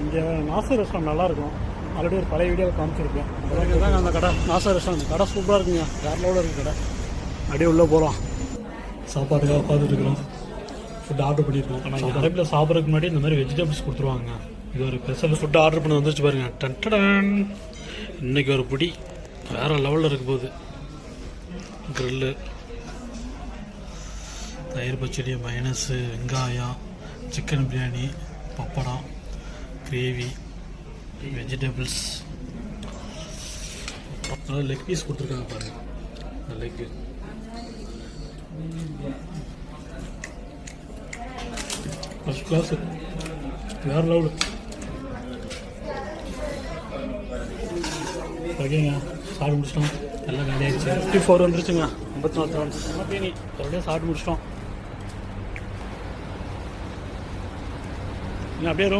இங்கே நாசர் ரெஸ்டாரண்ட் நல்லாயிருக்கும். ஆல்ரெடி ஒரு பழைய வீடியோவில் காமிச்சிருக்கேன். அதெல்லாம் தாங்க அந்த கடை நாசர் ரெஸ்டாரண்ட். கடை சூப்பராக இருக்குங்க. வேறு லெவலில் இருக்குது கடை. அப்படியே உள்ளே போகலாம். சாப்பாட்டுக்காக உட்காந்துருக்குறோம். ஃபுட் ஆர்டர் பண்ணியிருக்கோம். ஆனால் இந்த கடையில் சாப்பிட்றதுக்கு முன்னாடி இந்த மாதிரி வெஜிடபிள்ஸ் கொடுத்துருவாங்க. இது ஒரு ஸ்பெஷல் ஃபுட்டு ஆர்டர் பண்ணி வந்துருச்சு பாருங்கள். டன்டடன் இன்றைக்கி ஒரு பிடி வேறு லெவலில் இருக்க போகுது. க்ரில்லு, தயிர் பச்சடி, மைனஸு, வெங்காயம், chicken biryani, pappadam, gravy, vegetables, அதாவது லெக் பீஸ் கொடுத்துருக்காங்க பாருங்கள். இந்த லெக்கு ஃபஸ்ட் கிளாஸு, வேறு லெவலு. ஓகேங்க, சாப்பிட்டு முடிச்சிட்டோம். எல்லாம் வேலை ஆகிடுச்சு. 54 வந்துருச்சுங்க. 54 கிராம்ஸ் பிரியாணி ஒரே சாப்பிட்டு முடிச்சிட்டோம். அப்படியே ரூம்